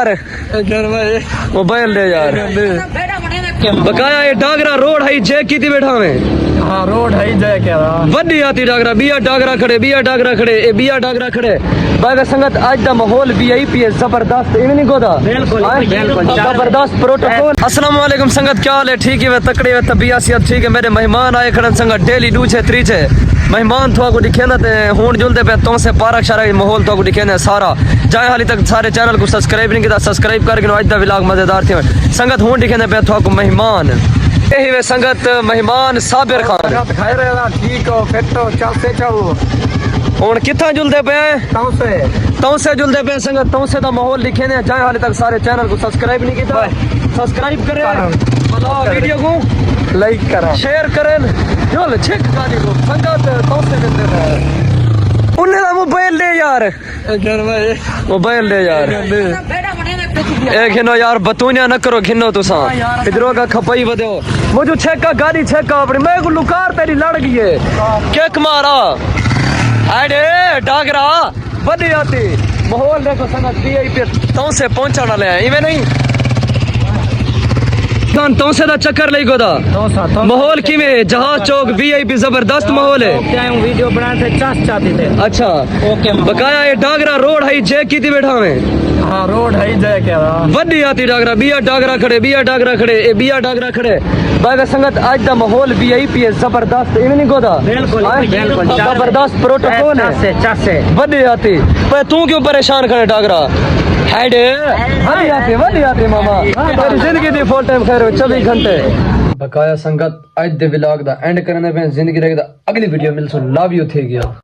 यार मोबाइल ले यार बकाया ये डागरा रोड है जय की थी बैठा में। हाँ रोड है जय क्या वड्डी आती डागरा बिया डागरा खड़े ए बिया डागरा खड़े बागा संगत आज दा माहौल वीआईपी है जबरदस्त इवनिंग को दा बिल्कुल जबरदस्त प्रोटोकॉल। अस्सलाम वालेकुम संगत क्या हाल है ठीक है वे तकड़े वे तबियत ठीक है मेरे मेहमान आए खड़न संगत डेली डू छे त्री छे मेहमान थोड़ा को दिखे ना हूं जुलते पे तो से पारक शारा माहौल तो को दिखे ना सारा जाए हाली तक सारे चैनल को सब्सक्राइब नहीं किया सब्सक्राइब करके आज दा व्लॉग मजेदार थे संगत हूं दिखे ना पे थोड़ा को मेहमान यही वे संगत मेहमान साबिर खान खाए रहे ठीक हो फिट हो चलते चलो हूं कितना जुलते पे तो से जुलते पे संगत तो से दा माहौल दिखे ने जाए हाली तक सारे चैनल को सब्सक्राइब नहीं किया सब्सक्राइब करे वीडियो को लाइक करा शेयर करें चल चेक गाड़ी को संगत तो से देते हैं उन्हें मोबाइल ले यार मोबाइल ले यार ए घिनो यार बतूनिया न करो घिनो तुसा इधरों का खपाई बदो मुझे छेका गाड़ी छेका अपनी मैं को लुकार तेरी लड़ गई है केक मारा अरे डागरा बड़ी आती माहौल देखो संगत वीआईपी तो से पहुंचाना ले इवे नहीं तो से दा चक्कर ले गोदा माहौल किवें जहाज चौक वीआईपी जबरदस्त माहौल है क्या वीडियो बनाते चाहते थे। अच्छा ओके बकाया ये डागरा रोड है जय की थी बैठा में। हाँ रोड है जय क्या वड्डी आती डागरा बिया डागरा खड़े ए बिया डागरा खड़े बागा संगत आज दा माहौल वीआईपी है जबरदस्त इवनिंग को दा बिल्कुल जबरदस्त प्रोटोकॉल है वड्डी आती पर तू क्यों परेशान करे डागरा हेड वड्डी आती मामा तेरी जिंदगी दी फुल टाइम खैर 24 घंटे बकाया संगत आज दे व्लॉग दा एंड करने पे जिंदगी रहेगा अगली video mill so love you थे गया।